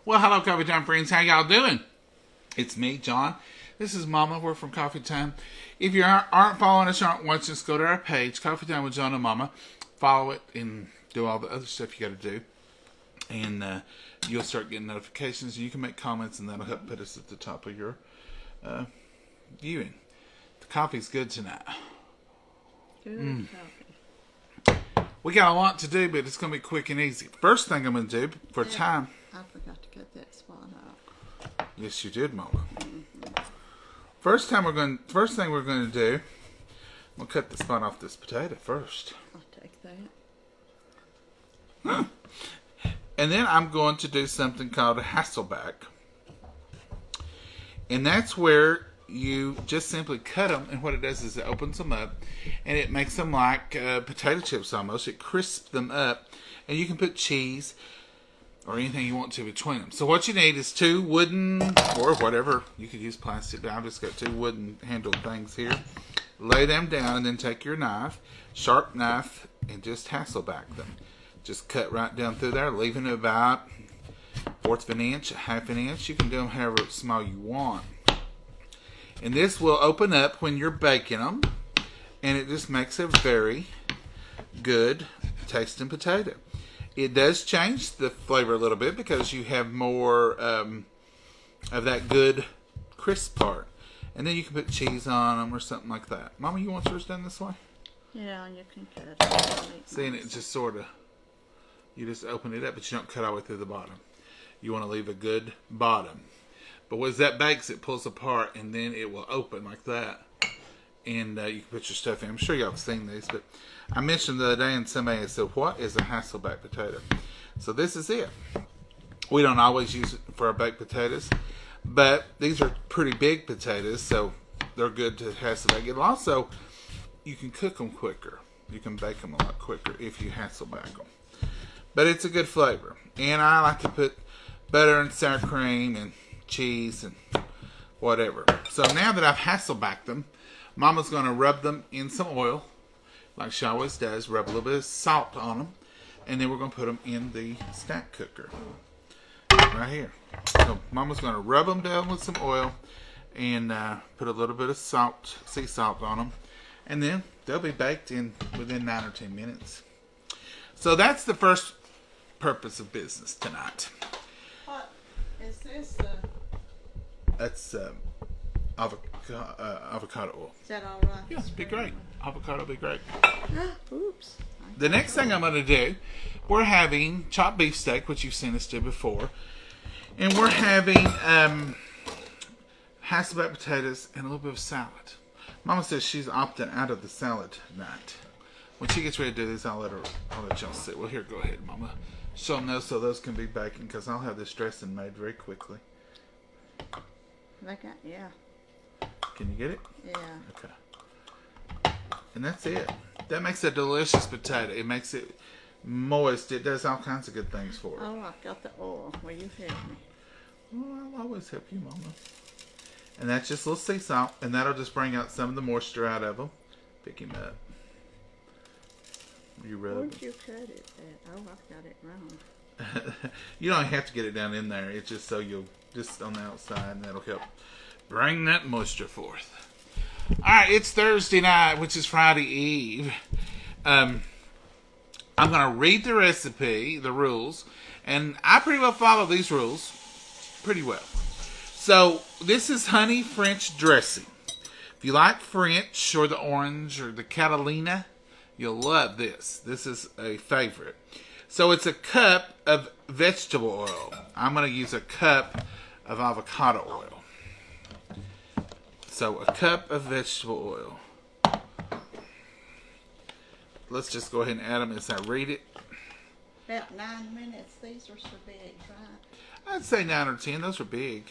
Well, hello, Coffee Time friends. How y'all doing? It's me, John. This is Mama. We're from Coffee Time. If you aren't following us, aren't watching us, go to our page, Coffee Time with John and Mama. Follow it and do all the other stuff you got to do. And you'll start getting notifications. And you can make comments, and that'll help put us at the top of your viewing. The coffee's good tonight. Good coffee. We got a lot to do, but it's going to be quick and easy. First thing I'm going to do for time. I forgot to cut that spot out. Yes, you did, Mama. First thing we're going to do, we'll cut the spot off this potato first. I'll take that. And then I'm going to do something called a Hassleback. And that's where you just simply cut them, and what it does is it opens them up, and it makes them like potato chips almost. It crisps them up, and you can put cheese or anything you want to between them. So what you need is two wooden, or whatever, you could use plastic, but I've just got two wooden handled things here. Lay them down, and then take your knife, sharp knife, and just Hassleback them. Just cut right down through there, leaving it about 1/4 of an inch, 1/2 an inch. You can do them however small you want. And this will open up when you're baking them, and it just makes a very good tasting potato. It does change the flavor a little bit because you have more of that good crisp part. And then you can put cheese on them or something like that. Mama, you want yours done this way? Yeah, you can cut it. See, and it just sort of, you just open it up, but you don't cut all the way through the bottom. You want to leave a good bottom. But as that bakes, it pulls apart, and then it will open like that. And you can put your stuff in. I'm sure y'all have seen these, but I mentioned the other day, and somebody said, what is a Hassleback potato? So this is it. We don't always use it for our baked potatoes, but these are pretty big potatoes, so they're good to Hassleback. And also, you can cook them quicker. You can bake them a lot quicker if you Hassleback them. But it's a good flavor. And I like to put butter and sour cream and cheese and whatever. So now that I've Hasslebacked them, Mama's going to rub them in some oil, like she always does. Rub a little bit of salt on them, and then we're going to put them in the snack cooker right here. So Mama's going to rub them down with some oil and put a little bit of salt, sea salt on them, and then they'll be baked in within 9 or 10 minutes. So that's the first purpose of business tonight. What is this? That's avocado oil. Is that all right? Yeah, it'd be great. Avocado would be great. Oops. The next thing I'm going to do, we're having chopped beef steak, which you've seen us do before. And we're having Hassleback potatoes and a little bit of salad. Mama says she's opting out of the salad tonight. When she gets ready to do this, I'll let y'all sit. Well, here, go ahead, Mama. Show them those so those can be baking, because I'll have this dressing made very quickly. Yeah. Can you get it? Yeah. Okay. And that's it. That makes a delicious potato. It makes it moist. It does all kinds of good things for it. Oh, I've got the oil. Will you help me? Well, I'll always help you, Mama. And that's just a little sea salt, and that'll just bring out some of the moisture out of them. Pick him up. You rub. Where'd you cut it at? Oh, I've got it wrong. You don't have to get it down in there. It's just so you'll just on the outside, and that'll help bring that moisture forth. All right, it's Thursday night, which is Friday Eve. I'm going to read the recipe, the rules, and I pretty well follow these rules pretty well. So this is honey French dressing. If you like French or the orange or the Catalina, you'll love this. This is a favorite. So it's a cup of vegetable oil. I'm going to use a cup of avocado oil. So a cup of vegetable oil. Let's just go ahead and add them as I read it. About 9 minutes. These are so big, right? I'd say 9 or 10. Those are big.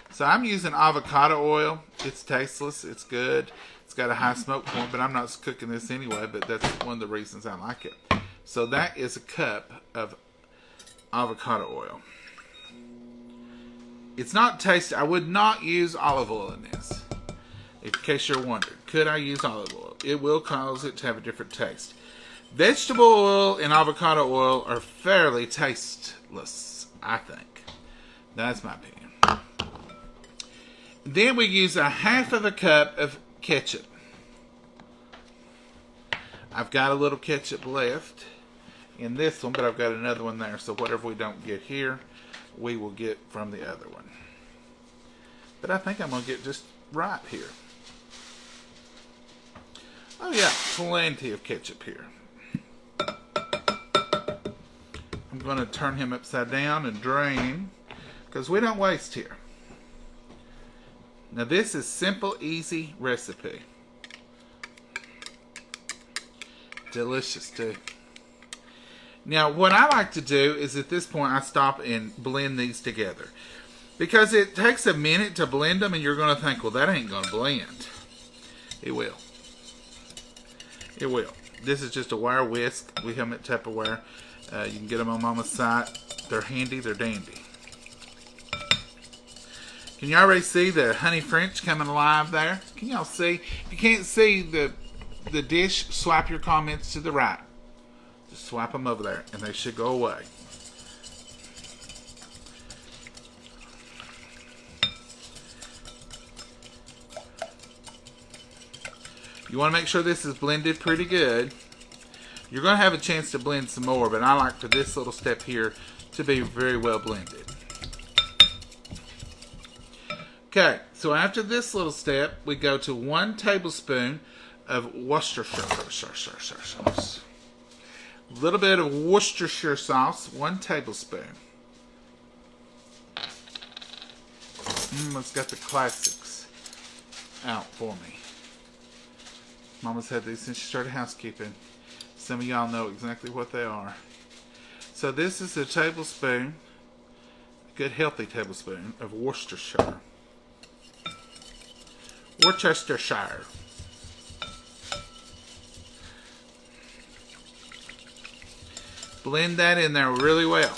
So I'm using avocado oil. It's tasteless. It's good. It's got a high smoke point, but I'm not cooking this anyway, but that's one of the reasons I like it. So that is a cup of avocado oil. It's not tasty. I would not use olive oil in this. In case you're wondering, could I use olive oil? It will cause it to have a different taste. Vegetable oil and avocado oil are fairly tasteless, I think. That's my opinion. Then we use a half of a cup of ketchup. I've got a little ketchup left in this one, but I've got another one there. So whatever we don't get here, we will get from the other one. But I think I'm going to get just right here. Oh yeah, plenty of ketchup here. I'm going to turn him upside down and drain, because we don't waste here. Now this is simple, easy recipe. Delicious too. Now what I like to do is at this point I stop and blend these together. Because it takes a minute to blend them and you're going to think, well, that ain't going to blend. It will. It will. This is just a wire whisk. We have them at Tupperware. You can get them on Momma's site. They're handy. They're dandy. Can you already see the honey French coming alive there? Can y'all see? If you can't see the dish, swipe your comments to the right. Just swipe them over there and they should go away. You want to make sure this is blended pretty good. You're going to have a chance to blend some more, but I like for this little step here to be very well blended. Okay, so after this little step, we go to 1 tablespoon of Worcestershire sauce. A little bit of Worcestershire sauce, 1 tablespoon. Let's get the classics out for me. Mama's had these since she started housekeeping. Some of y'all know exactly what they are. So this is a tablespoon, a good healthy tablespoon of Worcestershire. Worcestershire. Blend that in there really well.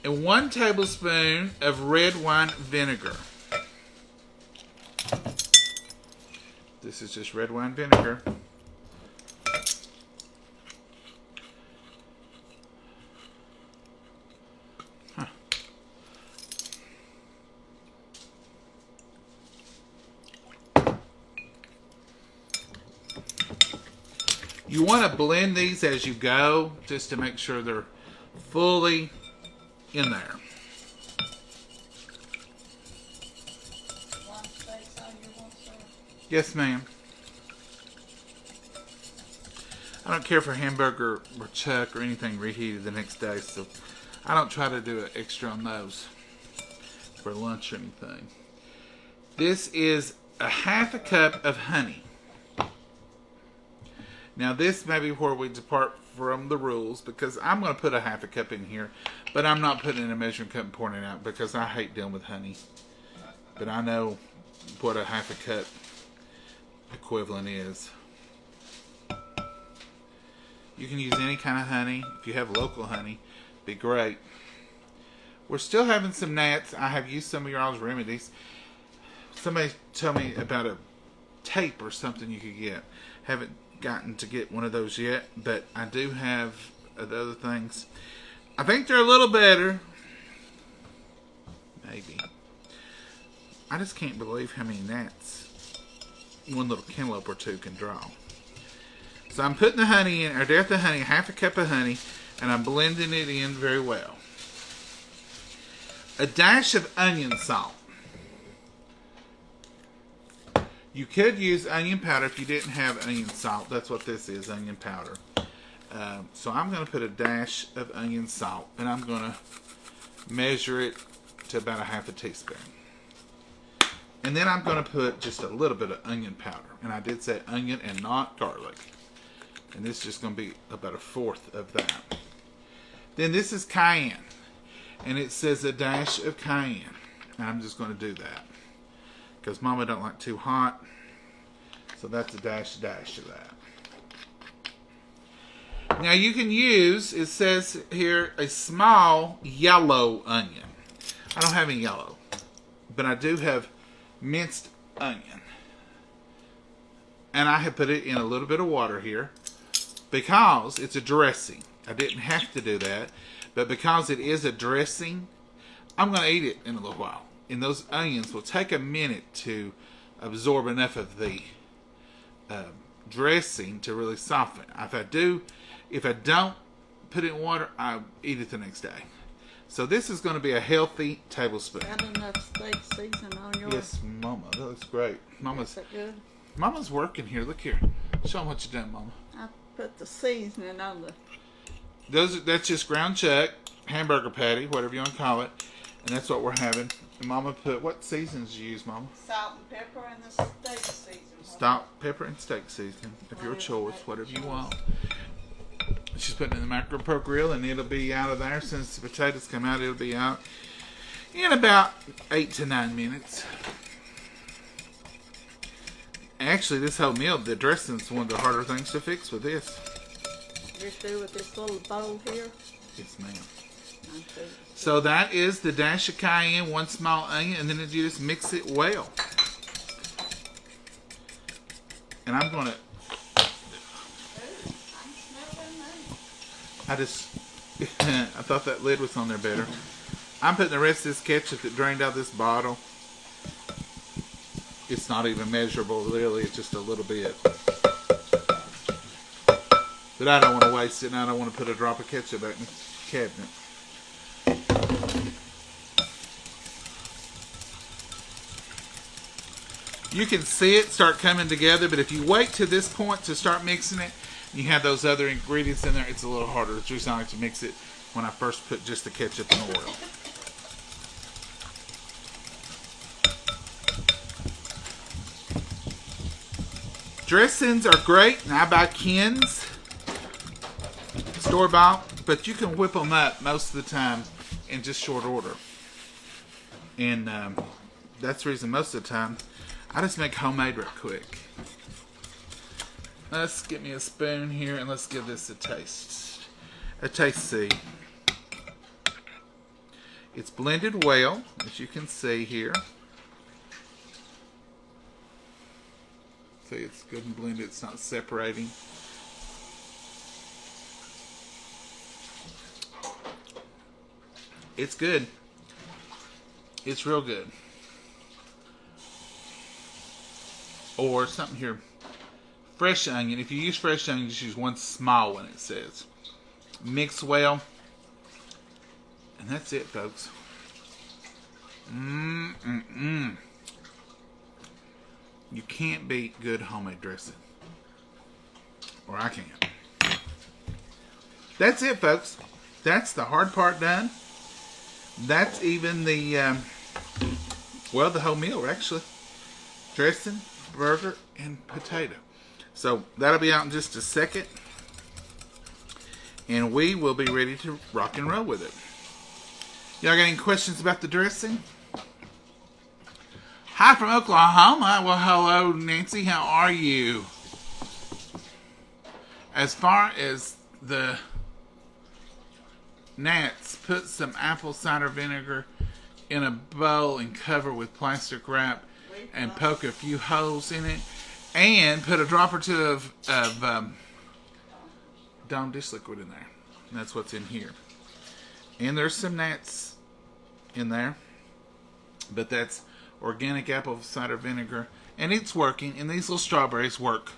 And 1 tablespoon of red wine vinegar. This is just red wine vinegar. You want to blend these as you go, just to make sure they're fully in there. Yes, ma'am. I don't care for hamburger or chuck or anything reheated the next day, so I don't try to do an extra on those for lunch or anything. This is a half a cup of honey. Now this may be where we depart from the rules, because I'm going to put a half a cup in here, but I'm not putting in a measuring cup and pouring it out because I hate dealing with honey. But I know what a half a cup equivalent is. You can use any kind of honey. If you have local honey, it'd be great. We're still having some gnats. I have used some of y'all's remedies. Somebody told me about a tape or something you could get. Haven't gotten to get one of those yet, but I do have the other things. I think they're a little better. Maybe. I just can't believe how many gnats one little cantaloupe or two can draw. So I'm putting the honey in, or there's the honey, half a cup of honey, and I'm blending it in very well. A dash of onion salt. You could use onion powder if you didn't have onion salt. That's what this is, onion powder. So I'm going to put a dash of onion salt, and I'm going to measure it to about a half a teaspoon. And then I'm going to put just a little bit of onion powder. And I did say onion and not garlic. And this is just going to be about 1/4 of that. Then this is cayenne. And it says a dash of cayenne. And I'm just going to do that, because Mama don't like too hot. So that's a dash of that. Now you can use, it says here, a small yellow onion. I don't have any yellow, but I do have minced onion. And I have put it in a little bit of water here. because it's a dressing. I didn't have to do that, but because it is a dressing, I'm going to eat it in a little while. And those onions will take a minute to absorb enough of the dressing to really soften. If I don't put it in water, I eat it the next day. So this is going to be a healthy tablespoon. Got enough steak seasoning on yours? Yes, Mama. That looks great. Is that good? Mama's working here. Look here. Show them what you done, Mama. I put the seasoning on the... That's just ground chuck, hamburger patty, whatever you want to call it. And that's what we're having. And Mama put, what seasons do you use, Mama? Salt and pepper and the steak seasoning. Salt, pepper, and steak seasoning. Of your choice, whatever you want. She's putting it in the micro grill, and it'll be out of there. Since the potatoes come out, it'll be out in about 8 to 9 minutes. Actually, this whole meal, the dressing's one of the harder things to fix with this. You're through with this little bowl here? Yes, ma'am. So that is the dash of cayenne, 1 small onion, and then you just mix it well. And I'm going to... I thought that lid was on there better. I'm putting the rest of this ketchup that drained out of this bottle. It's not even measurable, really. It's just a little bit. But I don't want to waste it, and I don't want to put a drop of ketchup back in the cabinet. You can see it start coming together, but if you wait to this point to start mixing it, you have those other ingredients in there, it's a little harder. It's the reason I like to mix it when I first put just the ketchup and oil. Dressings are great, and I buy Ken's store-bought, but you can whip them up most of the time in just short order. And that's the reason most of the time I just make homemade real quick. Let's get me a spoon here and let's give this a taste. A taste-see. It's blended well, as you can see here. See, it's good and blended. It's not separating. It's good. It's real good. Or something here. Fresh onion. If you use fresh onion, just use 1 small one, it says. Mix well. And that's it, folks. You can't beat good homemade dressing. Or I can't. That's it, folks. That's the hard part done. That's even the, the whole meal, actually. Dressing, burger, and potato. So that'll be out in just a second. And we will be ready to rock and roll with it. Y'all got any questions about the dressing? Hi from Oklahoma. Well, hello, Nancy. How are you? As far as the gnats, put some apple cider vinegar in a bowl and cover with plastic wrap and poke a few holes in it. And put a drop or two of Dawn dish liquid in there. And that's what's in here. And there's some gnats in there. But that's organic apple cider vinegar. And it's working. And these little strawberries work.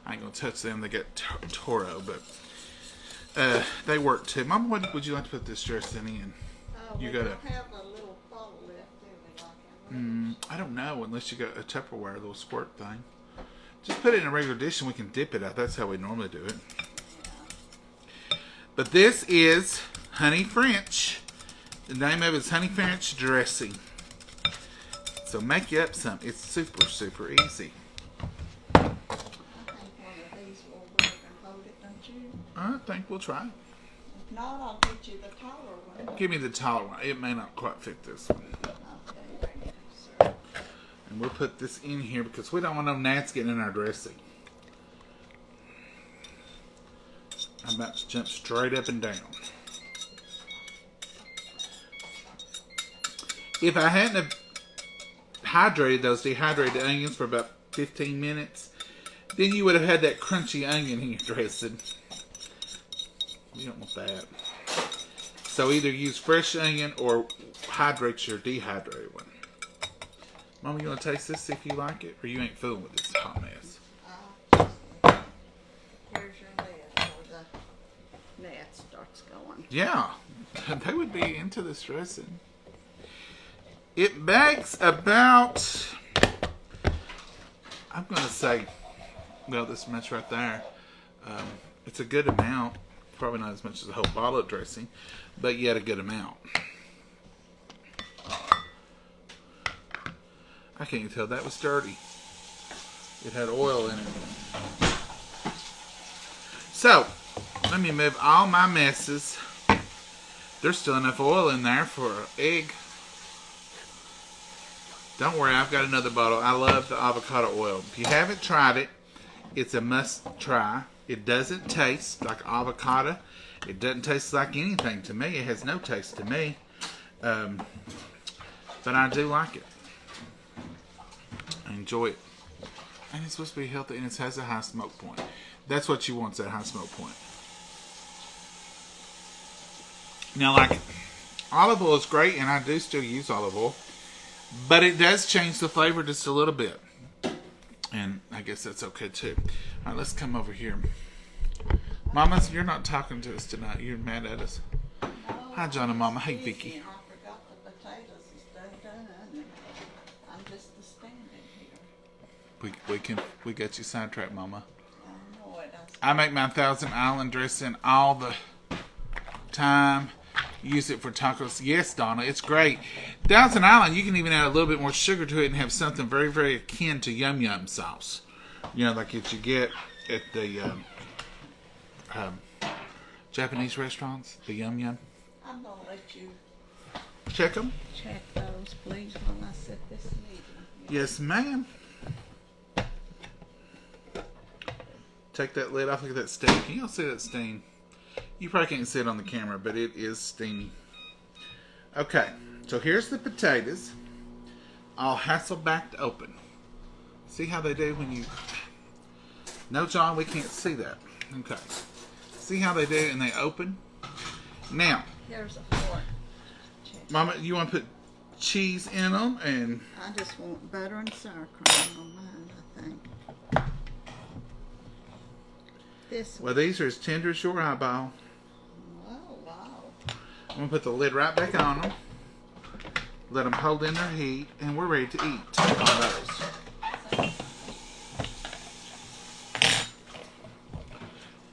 I ain't going to touch them. They get Toro. But they work too. Mama, what would you like to put this dressing in? You got to have a little bottle left in it. I don't know. Unless you got a Tupperware, little squirt thing. Just put it in a regular dish and we can dip it out. That's how we normally do it. But this is Honey French. The name of it is Honey French dressing. So make you up some. It's super, super easy. I think one of these will work and hold it, don't you? I think we'll try. If not, I'll get you the taller one. Give me the taller one. It may not quite fit this one. Okay, right here, sir. And we'll put this in here because we don't want no gnats getting in our dressing. I'm about to jump straight up and down. If I hadn't have hydrated those dehydrated onions for about 15 minutes, then you would have had that crunchy onion in your dressing. You don't want that. So either use fresh onion or hydrate your dehydrated one. Mama, you want to taste this, see if you like it? Or you ain't fooling with this hot mess? Here's your lid before the net starts going. Yeah, they would be into this dressing. It bakes about, I'm going to say, well, this much right there. It's a good amount. Probably not as much as a whole bottle of dressing, but yet a good amount. I can't even tell that was dirty. It had oil in it. So, let me move all my messes. There's still enough oil in there for an egg. Don't worry, I've got another bottle. I love the avocado oil. If you haven't tried it, it's a must try. It doesn't taste like avocado. It doesn't taste like anything to me. It has no taste to me. But I do like it. I enjoy it. And it's supposed to be healthy, and it has a high smoke point. That's what you want, that high smoke point. Now, like, olive oil is great, and I do still use olive oil. But it does change the flavor just a little bit. And I guess that's okay, too. All right, let's come over here. Mama, you're not talking to us tonight. You're mad at us. No, Hi, John and Mama. Hey, Vicky. I forgot the potatoes and stuff done. I'm just a standing here. We got you sidetracked, Mama. I know it. I make my Thousand Island dressing all the time. Use it for tacos. Yes, Donna, it's great. Thousand Island, you can even add a little bit more sugar to it and have something very, very akin to yum yum sauce. You know, like what you get at the Japanese restaurants, the yum yum. I'm going to let you Check them. check those, please, when I set this meeting. Yes, ma'am. Take that lid off. Look at that stain. Can y'all see that stain? You probably can't see it on the camera, but it is steamy. Okay, so here's the potatoes. All Hasslebacked open. See how they do when you... No, John, we can't see that. Okay. See how they do and they open? Now, Here's a fork. Check. Mama, you want to put cheese in them? And I just want butter and sour cream on mine, I think. This well, these are as tender as your eyeball. Oh, wow. I'm going to put the lid right back on them. Let them hold in their heat, and we're ready to eat on those.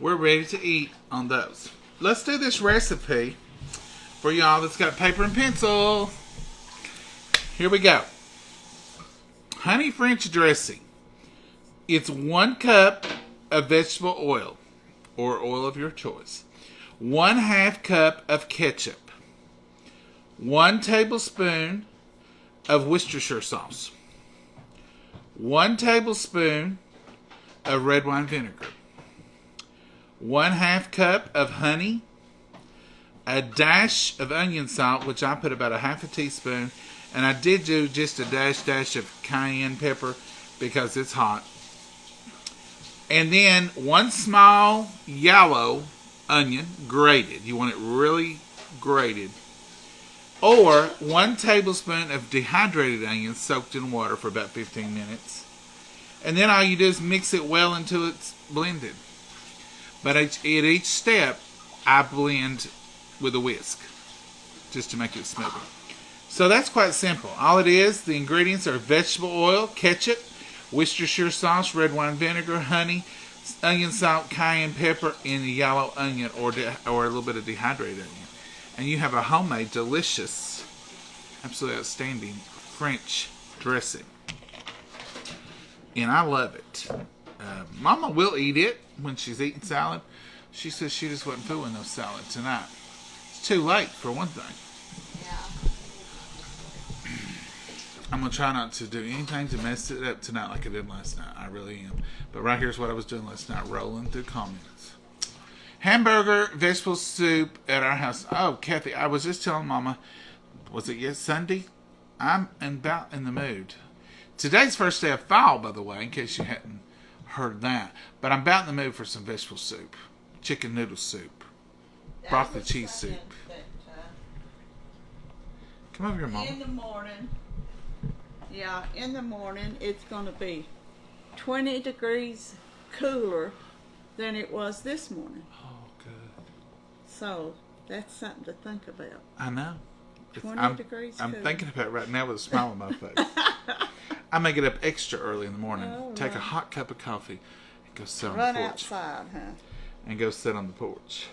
We're ready to eat on those. Let's do this recipe for y'all that's got paper and pencil. Here we go. Honey French dressing. It's 1 cup of vegetable oil, or oil of your choice. 1/2 cup of ketchup. 1 tablespoon of Worcestershire sauce. 1 tablespoon of red wine vinegar. 1/2 cup of honey. A dash of onion salt, which I put about 1/2 teaspoon. And I did do just a dash of cayenne pepper because it's hot. And then 1 small yellow onion, grated. You want it really grated. Or 1 tablespoon of dehydrated onions soaked in water for about 15 minutes. And then all you do is mix it well until it's blended. But at each step, I blend with a whisk just to make it smoother. So that's quite simple. All it is, the ingredients are vegetable oil, ketchup, Worcestershire sauce, red wine vinegar, honey, onion salt, cayenne pepper, and a yellow onion or a little bit of dehydrated onion. And you have a homemade, delicious, absolutely outstanding French dressing. And I love it. Mama will eat it when she's eating salad. She says she just wasn't feeling no salad tonight. It's too late, for one thing. Yeah. I'm going to try not to do anything to mess it up tonight like I did last night. I really am. But right here's what I was doing last night, rolling through comments. Hamburger, vegetable soup at our house. Oh, Kathy, I was just telling Mama, was it Sunday? I'm about in the mood. Today's first day of fall, by the way, in case you hadn't heard that. But I'm about in the mood for some vegetable soup. Chicken noodle soup. broccoli cheese soup. That, Come over here, Mama. in the morning it's going to be 20 degrees cooler than it was this morning. Oh, good. So that's something to think about. I know. 20 degrees I'm cooler. thinking about it right now with a smile on my face. I may get up extra early in the morning, take a hot cup of coffee, and go sit on Run the porch. outside, huh? And go sit on the porch.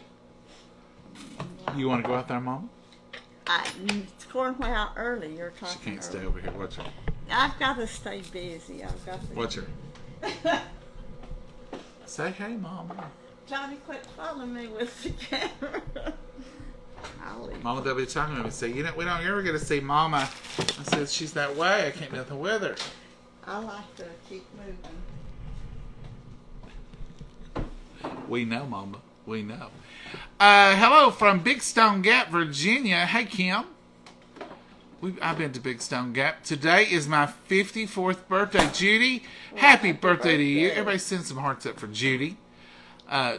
You want to go out there, Mama? It's according to how early you're talking. She can't stay early. over here. Watch her. I've got to stay busy. I've got to. Watch her. Say hey, Mama. Johnny, quit following me with the camera. I'll leave. Mama, they'll be talking to me and say, we don't ever get to see Mama. I said, she's that way. I can't do nothing with her. I like to keep moving. We know, Mama. We know. Hello from Big Stone Gap, Virginia. Hey, Kim. I've been to Big Stone Gap. Today is my 54th birthday. Judy, happy birthday to you. Everybody send some hearts up for Judy.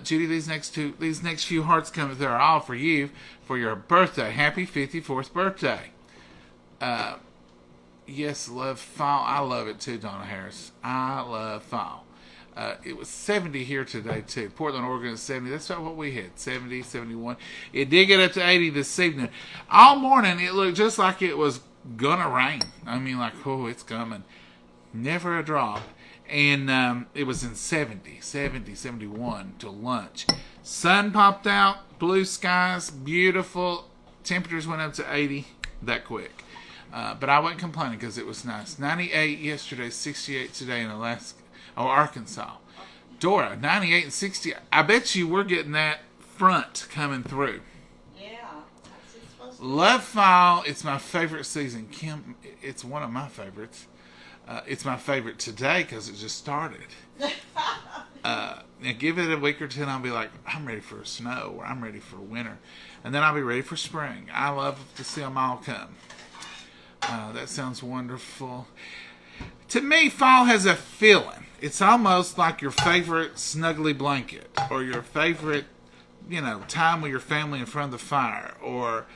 Judy, these next few hearts coming through are all for you for your birthday. Happy 54th birthday. Yes, love fall. I love it too, Donna Harris. I love fall. It was 70 here today too. Portland, Oregon is 70. That's about what we had. 70, 71. It did get up to 80 this evening. All morning it looked just like it was gonna rain. I mean, like, oh, it's coming. Never a drop. And it was in 70, 71 till lunch. Sun popped out, blue skies, beautiful. Temperatures went up to 80 that quick. But I wasn't complaining because it was nice. 98 yesterday, 68 today in Arkansas. Dora, 98 and 60. I bet you we're getting that front coming through. Yeah. That's supposed to Love fall. It's my favorite season. Kim, it's one of my favorites. It's my favorite today because it just started. Now give it a week or two and I'll be like, I'm ready for snow or I'm ready for winter. And then I'll be ready for spring. I love to see them all come. That sounds wonderful. To me, fall has a feeling. It's almost like your favorite snuggly blanket or your favorite, time with your family in front of the fire. Or,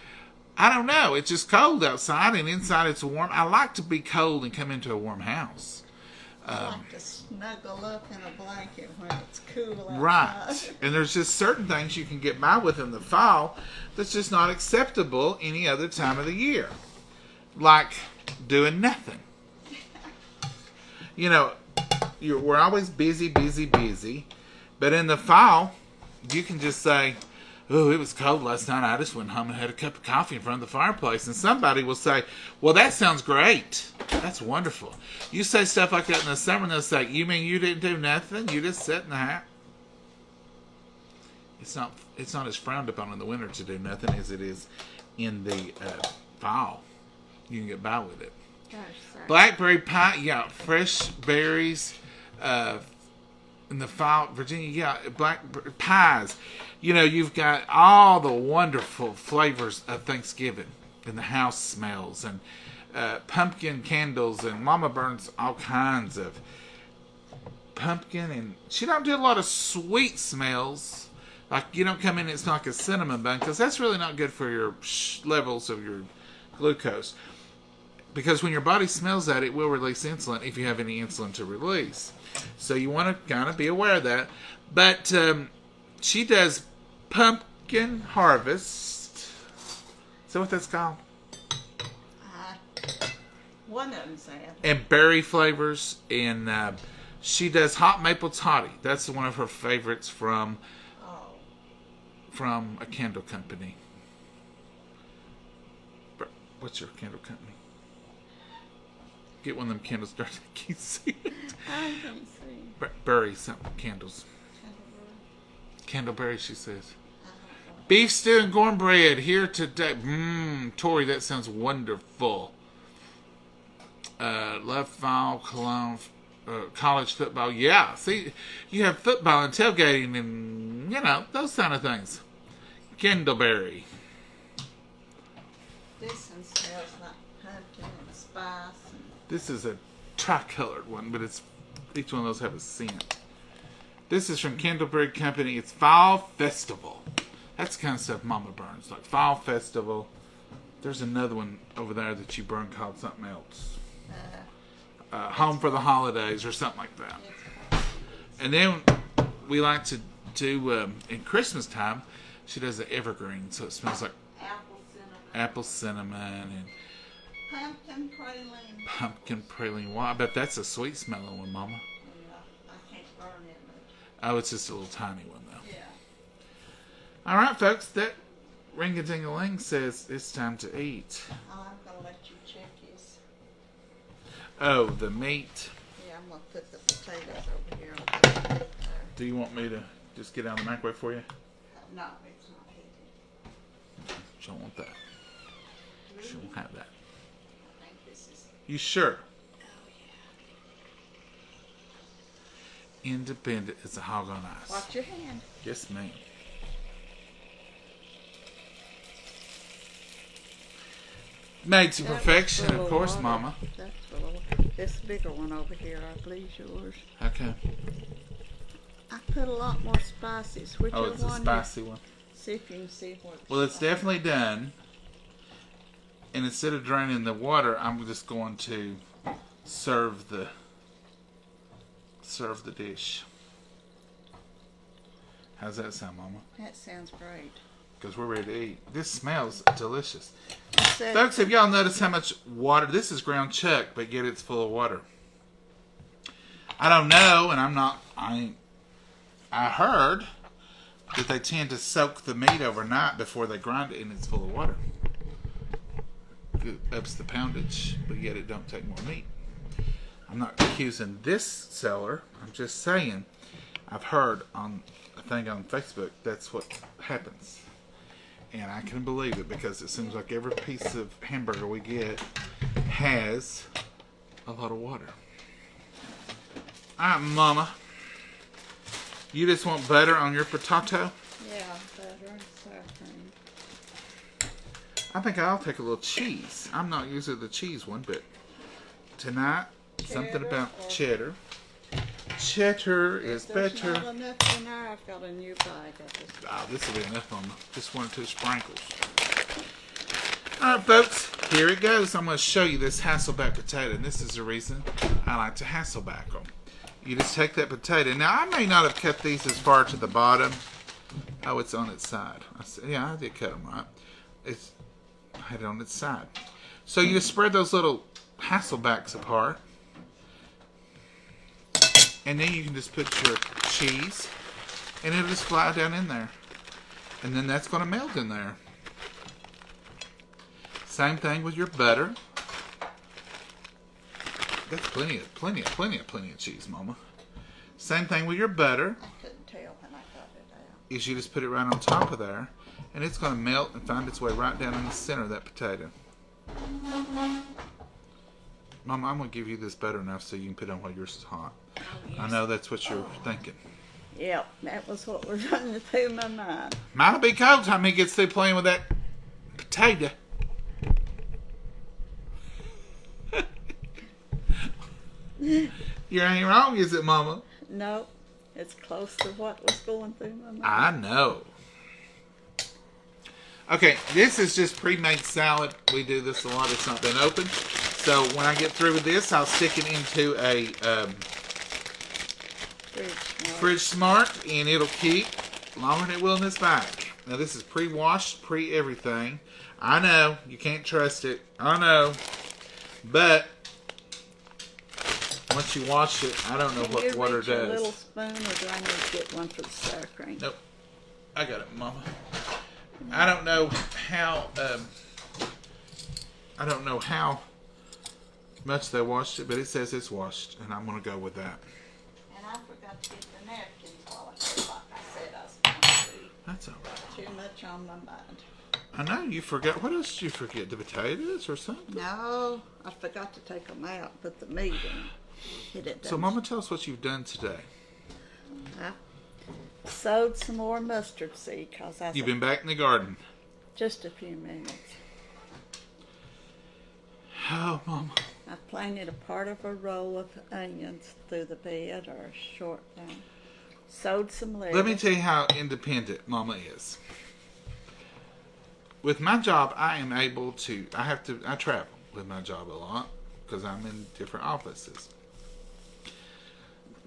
I don't know, it's just cold outside and inside it's warm. I like to be cold and come into a warm house. I like to snuggle up in a blanket when it's cool outside. Right. And there's just certain things you can get by with in the fall that's just not acceptable any other time of the year. Like doing nothing. We're always busy. But in the fall, you can just say, oh, it was cold last night. I just went home and had a cup of coffee in front of the fireplace. And somebody will say, well, that sounds great. That's wonderful. You say stuff like that in the summer, and they'll say, you mean you didn't do nothing? You just sat in the house? It's not as frowned upon in the winter to do nothing as it is in the fall. You can get by with it. Gosh, sorry. Blackberry pie, fresh berries in the fall. Virginia, blackberry pies. You've got all the wonderful flavors of Thanksgiving and the house smells and pumpkin candles, and Mama burns all kinds of pumpkin, and she don't do a lot of sweet smells. Like, you don't come in and smell like a cinnamon bun, because that's really not good for your levels of your glucose. Because when your body smells that, it will release insulin if you have any insulin to release. So you want to kind of be aware of that. But she does pumpkin harvest. Is that what that's called? One of them said. And berry flavors. And she does hot maple toddy. That's one of her favorites from a candle company. What's your candle company? Get one of them candles dark. I can't see it. I can't see. Berry something candles. Candleberry, she says. Beef stew and cornbread here today. Tori, that sounds wonderful. Love fall, Cologne, college football. Yeah, see, you have football and tailgating and, those kind of things. Candleberry. This one smells like pumpkin and spice. This is a tricolored one, but each one of those have a scent. This is from Candleberry Company. It's Fall Festival. That's the kind of stuff Mama burns, like Fall Festival. There's another one over there that you burn called something else. Home for the Holidays or something like that. And then we like to do, in Christmas time, she does the evergreen, so it smells like apple cinnamon and pumpkin praline. Well, I bet that's a sweet smelling one, Mama. Yeah, I can't burn it much. Oh, it's just a little tiny one, though. Yeah. All right, folks, that ring-a-ding-a-ling says it's time to eat. Oh, I'm going to let you check his. Oh, the meat. Yeah, I'm going to put the potatoes over here. And put it there. Do you want me to just get out of the microwave for you? No, it's not heated. She don't want that. She won't have that. I think this is. You sure? Oh, yeah. Independent as a hog on ice. Watch your hand. Yes, ma'am. Made to perfection, of course, Mama. That's a little. This bigger one over here, I believe, is yours. Okay. I put a lot more spices. Which Oh, it's a spicy one. See if you can see what. Well, it's definitely done. And instead of draining the water, I'm just going to serve the dish. How's that sound, Mama? That sounds great. Because we're ready to eat. This smells delicious. Said, Folks, have y'all noticed how much water? This is ground chuck, but yet it's full of water. I don't know, and I heard that they tend to soak the meat overnight before they grind it, and it's full of water. It ups the poundage, but yet it don't take more meat. I'm not accusing this seller. I'm just saying I've heard on a thing on Facebook that's what happens. And I can believe it because it seems like every piece of hamburger we get has a lot of water. Alright, Mama. You just want butter on your potato? Yeah, butter and sour cream. I think I'll take a little cheese. I'm not usually the cheese one, but tonight, something about cheddar. Cheddar is better. Not enough in there. I've got a new bag of this. Oh, this will be enough on just 1 or 2 sprinkles. Alright, folks, here it goes. I'm going to show you this Hassleback potato, and this is the reason I like to Hassleback them. You just take that potato. Now, I may not have cut these as far to the bottom. Oh, it's on its side. Yeah, I did cut them right. I had it on its side. So you just spread those little Hasselbacks apart. And then you can just put your cheese, and it'll just fly down in there. And then that's going to melt in there. Same thing with your butter. That's plenty of cheese, Mama. Same thing with your butter. I couldn't tell when I got it out. Is you just put it right on top of there, and it's going to melt and find its way right down in the center of that potato. Mama, I'm going to give you this butter enough so you can put it on while yours is hot. Oh, yes. I know that's what you're thinking. Yep, that was what was running through my mind. Might be cold time he gets through playing with that potato. You ain't wrong, is it, Mama? No, it's close to what was going through my mind. I know. Okay, this is just pre-made salad. We do this a lot. It's not been opened. So when I get through with this, I'll stick it into a Fridge Smart, and it'll keep longer than it will in this bag. Now this is pre-washed, pre-everything. I know you can't trust it. I know, but once you wash it, I don't know what water does. Can you reach a little spoon, or do I need to get one for the sour cream? Nope, I got it, Mama. I don't know how. I don't know how much they washed it, but it says it's washed, and I'm gonna go with that. And I forgot to get the napkins while I said, like I said I was going to do. That's all right. Too much on my mind. I know you forgot. What else did you forget? The potatoes or something? No, I forgot to take them out, put the meat in. So, Mama, tell us what you've done today. I sowed some more mustard seed because You've been back in the garden. Just a few minutes. Oh, Mama. I planted a part of a row of onions through the bed, or a short thing. Sowed some lettuce. Let me tell you how independent Mama is. with my job, I am able to. I travel with my job a lot because I'm in different offices.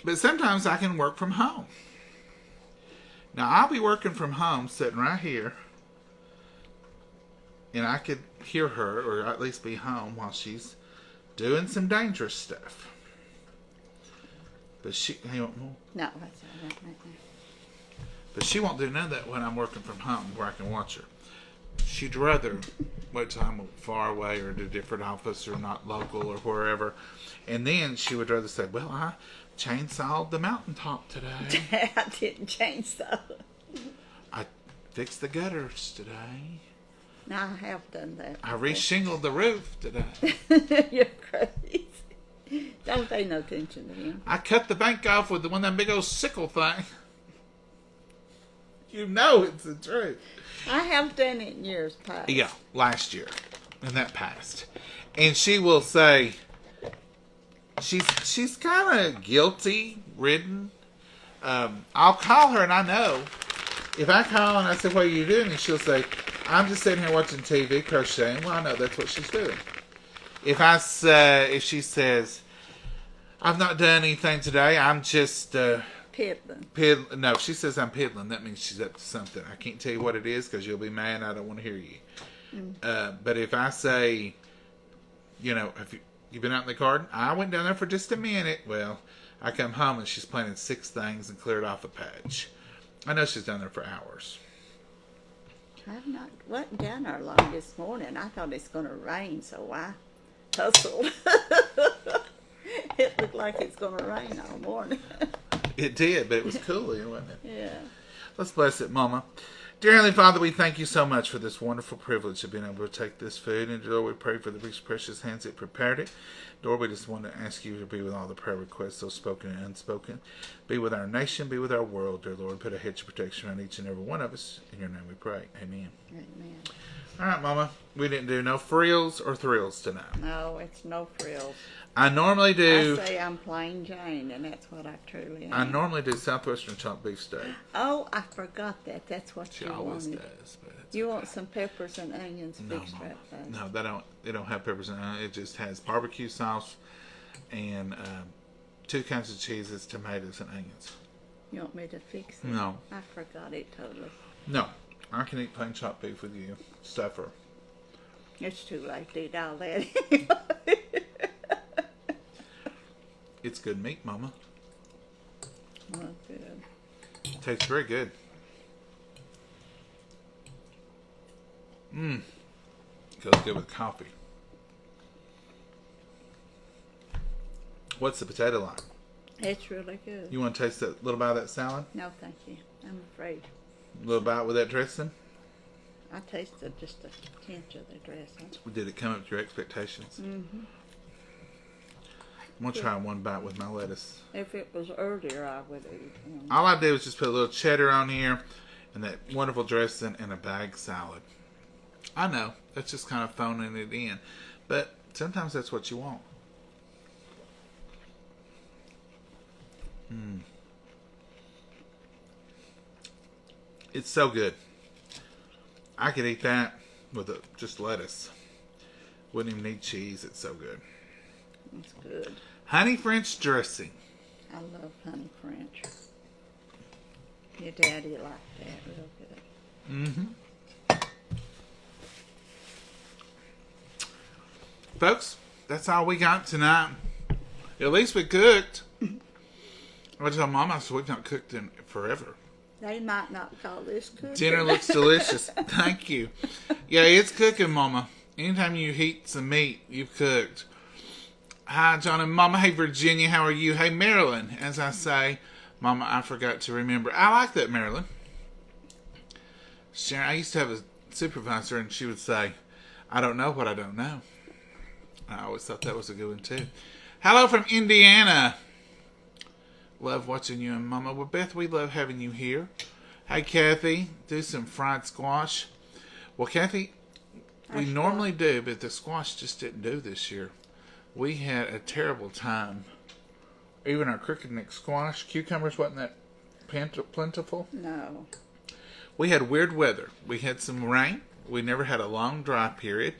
But sometimes I can work from home. Now I'll be working from home, sitting right here, and I could hear her, or at least be home while she's doing some dangerous stuff. But she, you want more? No, that's all right there. But she won't do none of that when I'm working from home, where I can watch her. She'd rather wait till I'm far away or at a different office or not local or wherever. And then she would rather say, well, I chainsawed the mountaintop today. I didn't chainsaw. I fixed the gutters today. No, I have done that. I reshingled the roof today. You're crazy. Don't pay no attention to him. I cut the bank off with one of them big old sickle thing. You know it's the truth. I have done it in years past. Yeah, last year. And that passed. And she will say, she's kind of guilty ridden. I'll call her and I know. If I call and I say, what are you doing? And she'll say, I'm just sitting here watching TV, crocheting. Well, I know that's what she's doing. If she says, I've not done anything today, I'm just... Piddling. No, she says I'm piddling. That means she's up to something. I can't tell you what it is because you'll be mad and I don't want to hear you. But if I say, have you been out in the garden? I went down there for just a minute. Well, I come home and she's planted 6 things and cleared off a patch. I know she's down there for hours. Wasn't down there long this morning. I thought it's going to rain, so I hustled. It looked like it's going to rain all morning. It did, but it was cooler, wasn't it? Yeah. Let's bless it, Mama. Dear Heavenly Father, we thank you so much for this wonderful privilege of being able to take this food. And Lord, we pray for the precious hands that prepared it. Lord, we just want to ask you to be with all the prayer requests, those spoken and unspoken. Be with our nation, be with our world, dear Lord. Put a hedge of protection on each and every one of us. In your name we pray. Amen. Amen. All right, Mama. We didn't do no frills or thrills tonight. No, it's no frills. I normally do... I say I'm plain Jane, and that's what I truly am. I normally do Southwestern chopped beef steak. Oh, I forgot that. That's what She you always wanted. does. But You want some peppers and onions No, fixed Mama. right there. No, they don't have peppers in it. It just has barbecue sauce and 2 kinds of cheeses, tomatoes, and onions. You want me to fix it? No. I forgot it totally. No. I can eat plain chopped beef with you. Stuffer. It's too late to eat all that. It's good meat, Mama. Oh, good. Tastes very good. Goes good with coffee. What's the potato like? It's really good. You want to taste that little bite of that salad? No, thank you. I'm afraid. A little bite with that dressing? I tasted just a pinch of the dressing. Did it come up to your expectations? Mm-hmm. I'm going to try one bite with my lettuce. If it was earlier, I would eat one. All I did was just put a little cheddar on here and that wonderful dressing and a bag salad. I know, that's just kind of phoning it in. But sometimes that's what you want. It's so good. I could eat that with just lettuce. Wouldn't even need cheese. It's so good. It's good. Honey French dressing. I love honey French. Your daddy liked that real good. Mm-hmm. Folks, that's all we got tonight. At least we cooked. I told Mama, so we've not cooked in forever. They might not call this cooking. Dinner looks delicious. Thank you. Yeah, it's cooking, Mama. Anytime you heat some meat, you've cooked. Hi, John and Mama. Hey, Virginia. How are you? Hey, Marilyn. As I say, Mama, I forgot to remember. I like that, Marilyn. Sharon, I used to have a supervisor, and she would say, I don't know what I don't know. I always thought that was a good one, too. Hello from Indiana. Love watching you and Mama. Well, Beth, we love having you here. Hey, Kathy. Do some fried squash. Well, Kathy, we normally do, but the squash just didn't do this year. We had a terrible time. Even our crooked neck squash, cucumbers wasn't that plentiful. No. We had weird weather. We had some rain. We never had a long dry period.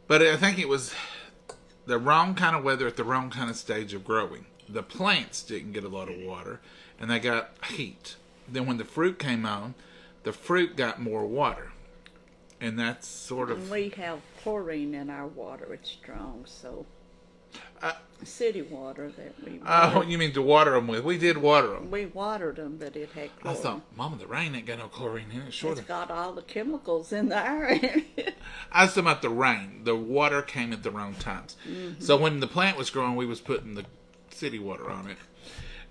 But I think it was the wrong kind of weather at the wrong kind of stage of growing. The plants didn't get a lot of water, and they got heat. Then when the fruit came on, the fruit got more water. And that's sort of... And we have chlorine in our water. It's strong, so... Uh, city water that we oh, you mean to water them with? We did water them. We watered them, but it had I chlorine. thought, Mama, the rain ain't got no chlorine in it. Sure. It's got all the chemicals in the iron. I was talking about the rain. The water came at the wrong times. Mm-hmm. So when the plant was growing, we was putting the city water on it.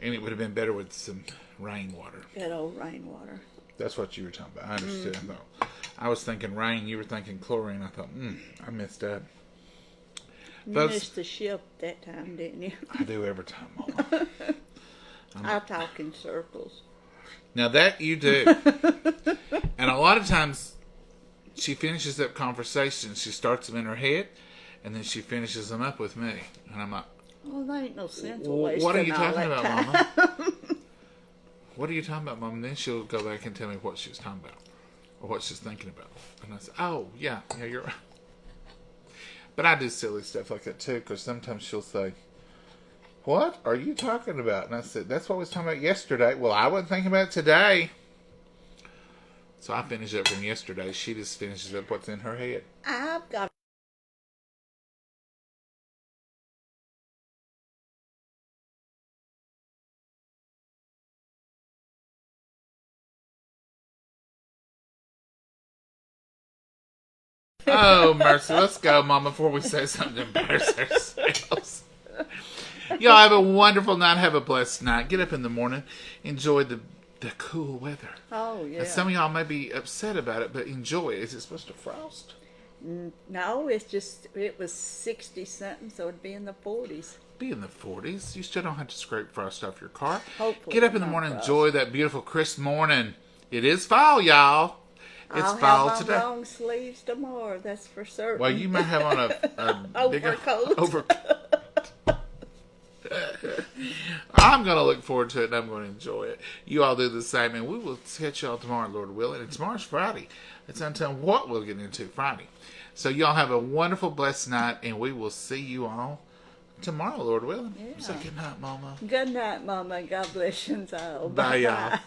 And it would have been better with some rainwater. Good old rainwater. That's what you were talking about. I understood. No. I was thinking rain. You were thinking chlorine. I thought, I missed that. You Folks, missed the ship that time, didn't you? I do every time, Mama. I talk in circles. Now that you do. And a lot of times she finishes up conversations. She starts them in her head, and then she finishes them up with me. And I'm like, well, there ain't no sense well, wasting what are you all talking that about, time. Mama? What are you talking about, Mom? And then she'll go back and tell me what she was talking about or what she's thinking about. And I say, oh, yeah, you're right. But I do silly stuff like that, too, because sometimes she'll say, what are you talking about? And I said, that's what we was talking about yesterday. Well, I wasn't thinking about it today. So I finish up from yesterday. She just finishes up what's in her head. I've got Oh, mercy. Let's go, Mama, before we say something to embarrass ourselves. Y'all have a wonderful night. Have a blessed night. Get up in the morning. Enjoy the cool weather. Oh, yeah. And some of y'all may be upset about it, but enjoy it. Is it supposed to frost? No, it was 60-something, so it'd be in the 40s. Be in the 40s. You still don't have to scrape frost off your car. Hopefully. Get up in the morning. Enjoy that beautiful crisp morning. It is fall, y'all. It's fall I'll have today. my long sleeves tomorrow, that's for certain. Well, you might have on a bigger overcoat. I'm going to look forward to it, and I'm going to enjoy it. You all do the same, and we will catch y'all tomorrow, Lord willing. And tomorrow's Friday. It's until what we'll get into Friday. So y'all have a wonderful, blessed night, and we will see you all tomorrow, Lord willing. Yeah. Say good night, Mama. Good night, Mama. God bless you all. Bye, y'all.